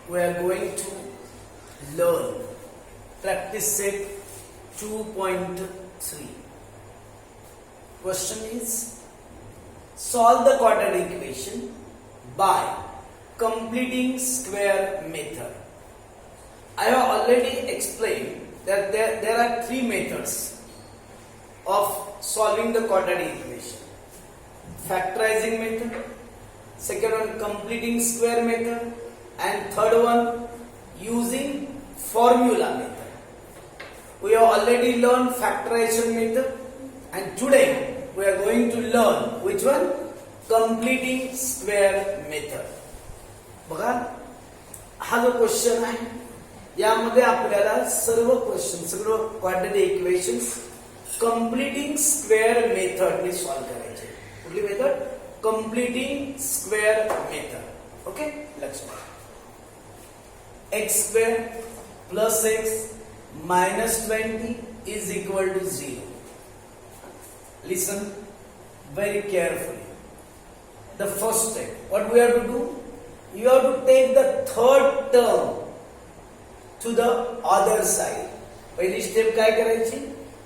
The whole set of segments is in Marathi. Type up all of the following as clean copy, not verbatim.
we are going to learn practice set 2.3. Question is, solve the quadratic equation by completing square method. I have already explained that there are three methods of solving the quadratic equation. Factorizing method, second one completing square method, and third one using formula method. We have already learned factorization method, and today we are going to learn which one? Completing square method. बघा, हा जो क्वेश्चन आहे यामध्ये आपल्याला सर्व क्वेश्चन सगळं quadratic equations completing square method ने सॉल्व करायचे. कुठली method? Completing square method. Okay, लक्षात. x square plus x minus 20 is equal to 0. Listen very carefully. The first step, what we have to do? You have to take the third term to the other side. पहिली स्टेप काय करायची?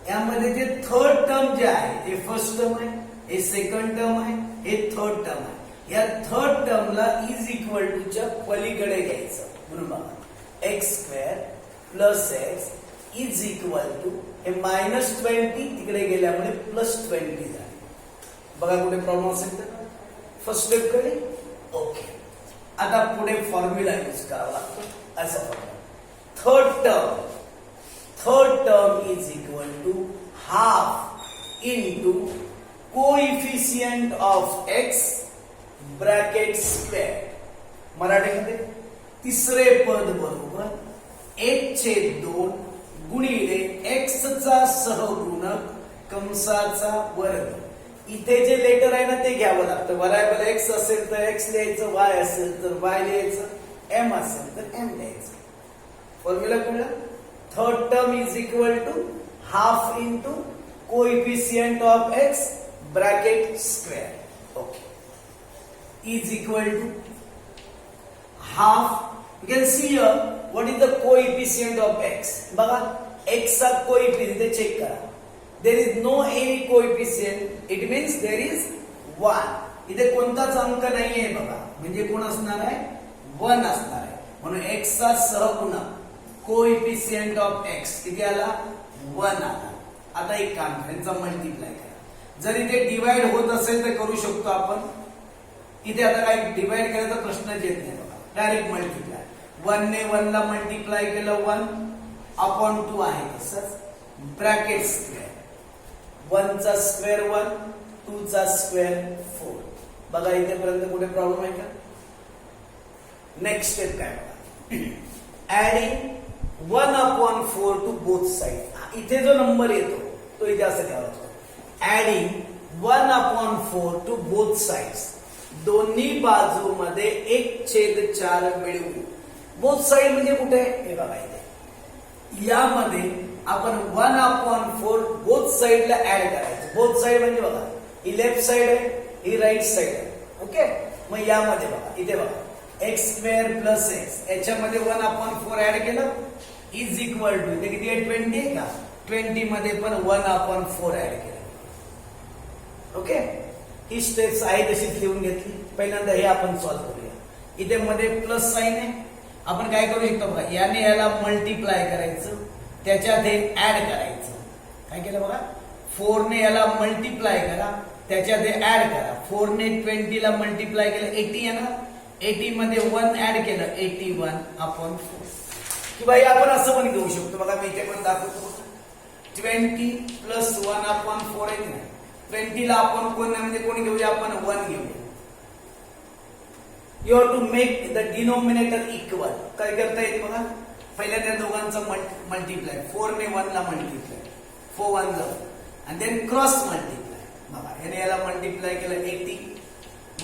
यामध्ये जे थर्ड टर्म जे आहे, हे फर्स्ट टर्म आहे, हे सेकंड टर्म आहे, हे थर्ड टर्म आहे. या थर्ड टर्मला इज इक्वल टू च्या पलीकडे घ्यायचं. म्हणून बघा, X square plus X is equal to हे -20 तिकडे गेल्यामुळे +20 झाले. बघा कुठे प्रॉब्लेम असेल तर फर्स्ट स्टेप कडे. ओके, आता पुढे फॉर्म्युला यूज करावा लागतो. असं third term is equal to half into coefficient of X bracket square. मराठीमध्ये तिसरे पद बरोबर 1/2 गुणिले x चा सहगुणक कंसाचा वर्ग. इथे जे लेटर आहे ना ते घ्यावं लागतं. व्हरायबल x असेल तर x लिहायचं, y असेल तर y लिहायचं, m असेल तर m लिहायचं. फॉर्म्युला कळलं? Third term is equal to half into coefficient of x bracket square. Okay, is equal to half. You can see here what is the coefficient of x. बघा, x चा कोएफिशिएंट ते चेक करा. There is no any coefficient. It means there is 1. इथे कोणताच अंक नाहीये बघा, म्हणजे कोण असणार आहे? 1 असणार आहे. म्हणून x चा सहगुणक कोएफिशिएंट ऑफ x किती आला? 1 आला. आता एक काम करायचं, मल्टिप्लाय करा. जर इथे डिवाइड होत असेल तर करू शकतो आपण. इथे आता काय डिवाइड करायचा प्रश्नच येत नाही. Direct multiply. 1 ने 1 ला मल्टिप्लाय केलं 1/2 आहे. तसंच ब्रॅकेट स्क्वेअर. 1 चा स्क्वेअर 1, 2 चा स्क्वेअर 4. बघा इथेपर्यंत कुठे प्रॉब्लेम आहे का? नेक्स्ट स्टेप काय बघा, ऍडिंग 1/4 टू बोथ साइड. इथे जो नंबर येतो तो इथे असं ठेवायचा. Adding 1/4 to both sides. दोन्ही बाजूमध्ये 1/4 मिळवू. बोथ साइड म्हणजे कुठे? हे बघा इथे. यामध्ये आपण 1/4 बोथ साइडला ऍड करायचं. बोथ साइड म्हणजे बघा, ही लेफ्ट साइड आहे, ही राईट साइड आहे. ओके, मग यामध्ये बघा, इथे बघा, एक्स स्क्वेअर प्लस एक्स, याच्यामध्ये 1/4 ऍड केलं इज इक्वल टू, इथे किती आहे? 20 आहे का? 20 मध्ये पण 1/4 ऍड केलं. ओके, ही स्टेप्स आहे तशीच लिहून घेतली. पहिल्यांदा हे आपण सॉल्व्ह करूया. इथे मध्ये प्लस साइन आहे. आपण काय करू शकतो बघा, याने याला मल्टिप्लाय करायचं, त्याच्यात हे ऍड करायचं. काय केलं बघा, 4 ने याला मल्टिप्लाय करा, त्याच्यात हे ऍड करा. 4 ने 20 ला मल्टिप्लाय केलं 80 आहे ना, 80 मध्ये 1 ऍड केलं 81/4. किंवा आपण असं पण घेऊ शकतो बघा, मी इथे पण दाखवतो. 20 प्लस 1/4 आहे ना, 20 ला आपण कोण म्हणजे कोण घेऊया? आपण 1 घेऊया. You have to make the denominator equal. काय करता येईल बघा, पहिल्या त्या दोघांचं मल्टिप्लाय. 4 ने 1 ला मल्टिप्लाय, 4 1 ला, आणि देन क्रॉस मल्टिप्लाय. बघा, याने याला मल्टिप्लाय केलं 80,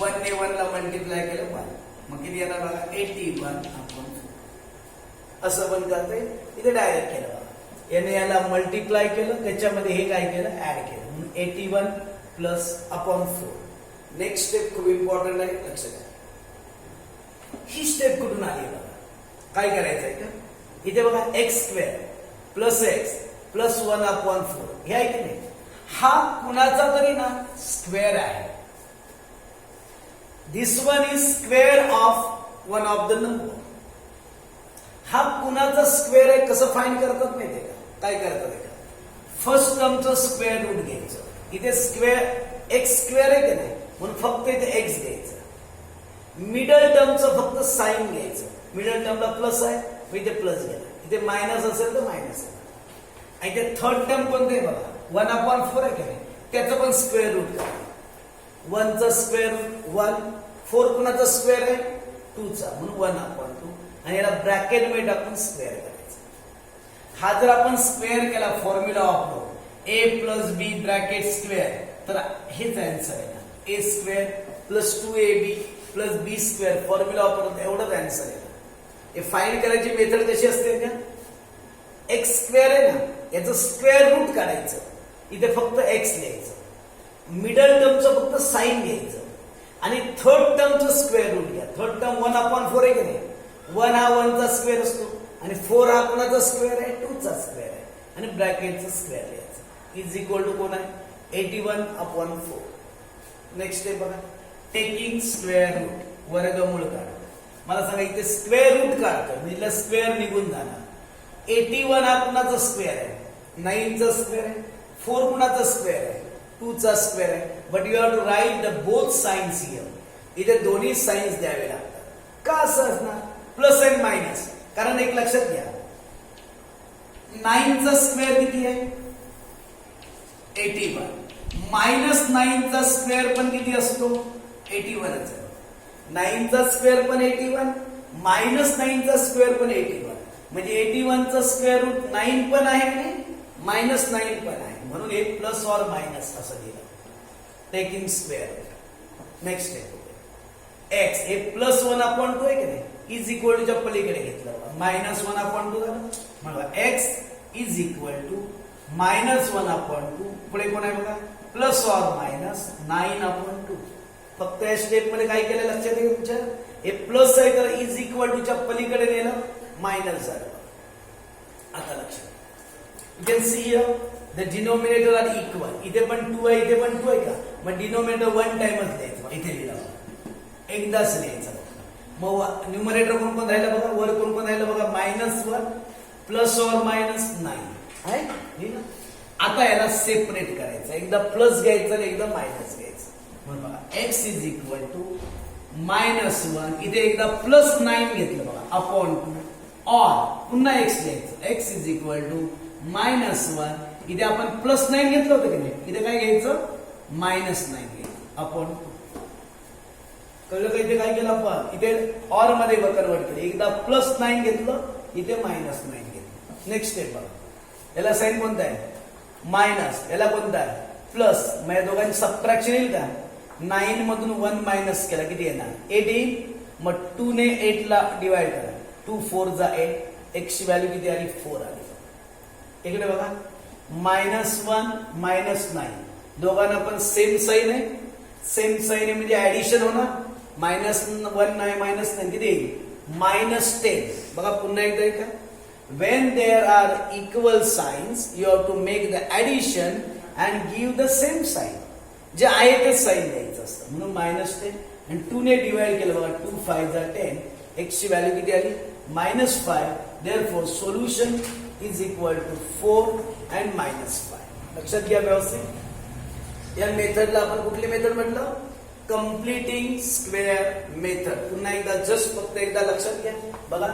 1 ने 1 ला मल्टिप्लाय केलं 1, मग किती येणार बघा? 81/4. असं पण करता येईल. इथे डायरेक्ट केलं बघा, याने याला मल्टिप्लाय केलं, त्याच्यामध्ये हे काय केलं? ऍड केलं. 81 प्लस अपॉन 4. नेक्स्ट स्टेप खूप इम्पॉर्टंट आहे, लक्षात घ्या. ही स्टेप कुठून आली बघा? काय करायचं आहे का इथे बघा X square plus x plus 1/4 हे आहे की नाही हा कुणाचा तरी ना स्क्वेअर आहे. This one is square of one of the number. हा कुणाचा स्क्वेअर आहे कसं फाइंड करतात माहितीये का काय करतात का फर्स्ट टर्मचं स्क्वेअर रूट घ्यायचं. इथे स्क्वेअर एक्स स्क्वेअर आहे की नाही म्हणून फक्त इथे एक्स घ्यायचं. मिडल टर्मचं फक्त साइन घ्यायचं. मिडल टर्मला प्लस आहे मग इथे प्लस घ्या. इथे मायनस असेल तर मायनस आहे. आणि इथे थर्ड टर्म कोणते आहे बघा 1/4 आहे की नाही त्याचं पण स्क्वेअर रूट करा. 1चा स्क्वेअर 1 4 कुणाचा स्क्वेअर आहे 2चा म्हणून 1/2 आणि याला ब्रॅकेट मध्ये टाकून स्क्वेअर करायचं. हा जर आपण स्क्वेअर केला फॉर्म्युला वापरून a plus B bracket square तर हेच आन्सर आहे ना a square plus 2ab plus B square formula वापरून एवढंच आन्सर आहे. हे फाइंड करायची मेथड कशी असते का एक्स स्क्वेअर आहे ना याचं स्क्वेअर रूट काढायचं. इथे फक्त एक्स लिहायचं. मिडल टर्मचं फक्त साइन घ्यायचं आणि थर्ड टर्मचं स्क्वेअर रूट घ्या. थर्ड टर्म 1/4 आहे की नाही 1 हा 1चा स्क्वेअर असतो आणि 4 हा कोणाचा स्क्वेअर आहे 2चा स्क्वेअर आहे आणि ब्रॅकेटचं स्क्वेअर लिहायचं इज इक्वल टू कोण आहे 81/4. नेक्स्ट आहे बघा टेकिंग स्क्वेअर रूट वर्गमूळ काढ. मला सांगा इथे स्क्वेअर रूट काढतो म्हणजे स्क्वेअर निघून जाणार. 81 हा कुणाचा स्क्वेअर आहे 9चा स्क्वेअर आहे. 4 कुणाचा स्क्वेअर आहे 2चा स्क्वेअर आहे. But you have to write the both signs here. इथे दोन्ही साइन्स द्यावे लागतात. का असं असणार प्लस अँड मायनस कारण एक लक्षात घ्या 9चा स्क्वेअर किती आहे 81 मायनस 9चा स्क्वेअर पण किती असतो 81च. 9चा स्क्वेअर पण 81 मायनस 9चा स्क्वेअर पण 81 म्हणजे 81चा स्क्वेअर रूट 9 पण आहे आणि मायनस 9 पण आहे म्हणून हे प्लस ऑर मायनस असं दिलं टेकिंग स्क्वेअर. नेक्स्ट आहे एक्स हे प्लस 1/2 आहे की नाही इज इक्वल टूच्या पलीकडे घेतलं मायनस 1/2 झालं. बघा X is equal to minus 1/2 पुढे कोण आहे बघा प्लस ऑर मायनस 9/2. फक्त या स्टेप मध्ये काय केलं लक्षात आहे तुमच्या हे प्लस आहे तर इज इक्वल टूच्या पलीकडे नेलं मायनस झालं. आता लक्षात you can see here the denominator are equal. इथे पण 2 आहे इथे पण 2 आहे का मग डिनोमिनेटर 1 टाइमच द्यायचं इथे लिहिलं एकदाच लिहायचं. मग न्यूमरेटर कोण कोण राहिलं बघा वर कोण कोण राहिलं बघा -1 प्लस ऑर मायनस 9 आहे ना. आता याला सेपरेट करायचं एकदा प्लस घ्यायचं आणि एकदा मायनस घ्यायचं. म्हणून बघा एक्स इज इक्वल टू -1 इथे एकदा प्लस 9 घेतलं बघा अपॉन 2 ऑर पुन्हा एक्स घ्यायचं एक्स इज इक्वल टू -1 इथे आपण प्लस 9 घेतलं होतं की नाही इथे काय घ्यायचं -9 घ्यायचं अपॉन 2. कळलं का इथे काय केलं आपण इथे ऑर मध्ये कन्वर्ट केलं एकदा प्लस 9 घेतलं इथे -9 घेतलं. नेक्स्ट स्टेप बघा याला साइन कोणता आहे मायनस याला कोणता आहे प्लस मग या दोघांची सबट्रॅक्शन येईल का 9 मधून 1 मायनस केला किती येणार 8 येईल. मग 2 ने 8 ला डिवाइड करा 2 4 जा 8 x ची व्हॅल्यू किती आली 4 आली. इकडे बघा -1 -9 दोघांना पण सेम साइन आहे सेम साइन आहे म्हणजे ऍडिशन होणार -1 नाही -9 किती येईल -10. बघा पुन्हा एकदा आहे का when there are equal signs you have to make the addition and give the same sign. जे आहे ते साइन द्यायचं असतं म्हणून -10 आणि 2 ने डिवाइड केलं बघा 2 5 जा 10 x ची व्हॅल्यू किती आली -5. therefore solution is equal to 4 and -5. लक्षात घ्या व्यवस्थित. या मेथडला आपण कुठली मेथड म्हटलं कम्प्लिटिंग स्क्वेअर मेथड. पुन्हा एकदा जस्ट फक्त एकदा लक्षात घ्या बघा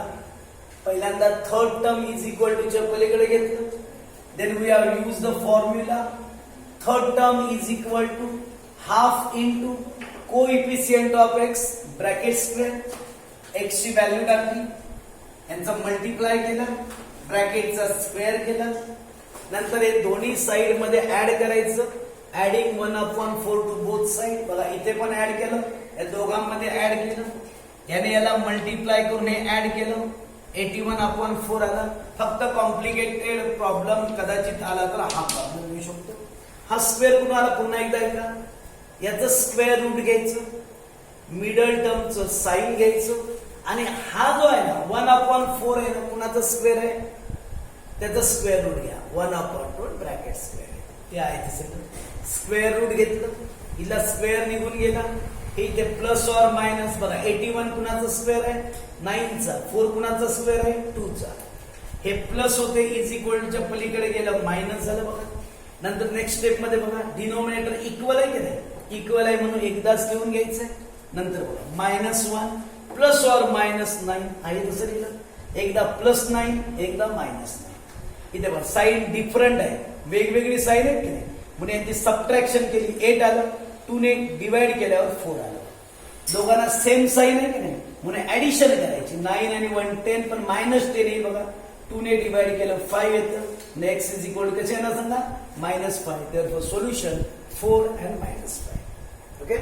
पहिल्यांदा third term is equal to च्या पलीकडे घेतलं then we have use the formula third term is equal to half into coefficient of X bracket square X ची व्हॅल्यू टाकली यांचं मल्टिप्लाय केलं ब्रॅकेटचा स्क्वेअर केला नंतर हे दोन्ही साइड मध्ये ऍड करायचं ऍडिंग 1/4 टू बोथ साइड. बघा इथे पण ऍड केलं या दोघांमध्ये ऍड केलं याने याला मल्टिप्लाय करून हे ऍड केलं 81/4 आला. फक्त कॉम्प्लिकेटेड प्रॉब्लेम कदाचित आला तर हा प्रॉब्लेम येऊ शकतो. हा स्क्वेअर कुठून आला पुन्हा एकदा आहे का याचं स्क्वेअर रूट घ्यायचं मिडल टर्मचं साइन घ्यायचं आणि हा जो आहे ना 1/4 आहे ना कुणाचा स्क्वेअर आहे त्याचा स्क्वेअर रूट घ्या 1/2 ब्रॅकेट स्क्वेअर आहे ते आहे ते सगळं स्क्वेअर रूट घेतलं हिला स्क्वेअर निघून गेला हे इथे प्लस ऑर मायनस बघा 81 कुणाचा स्क्वेअर आहे 9चा 4 कुणाचा स्क्वेअर आहे 2चा हे प्लस होते इज इक्वलच्या पलीकडे गेलं मायनस झालं बघा नंतर नेक्स्ट स्टेप मध्ये बघा डिनोमिनेटर इक्वल आहे की नाही इक्वल आहे म्हणून एकदाच लिहून घ्यायचंय नंतर बघा -1 प्लस ऑर -9 आहे तसं लिहिलं एकदा +9 एकदा -9 इथे बघा साईन डिफरंट आहे वेगवेगळी साईन आहे की नाही म्हणून यांची सबट्रॅक्शन केली 8 आलं 2 ने डिवाइड केल्यावर 4 आलं दोघांना सेम साईन आहे की नाही म्हणून ऍडिशन करायची 9 आणि 1 10 पण -10 आहे बघा 2 ने डिवाइड केलं 5 येतं नेक्स्ट इज इक्वल कसे येणार सांगा -5 therefore solution 4 and -5 ओके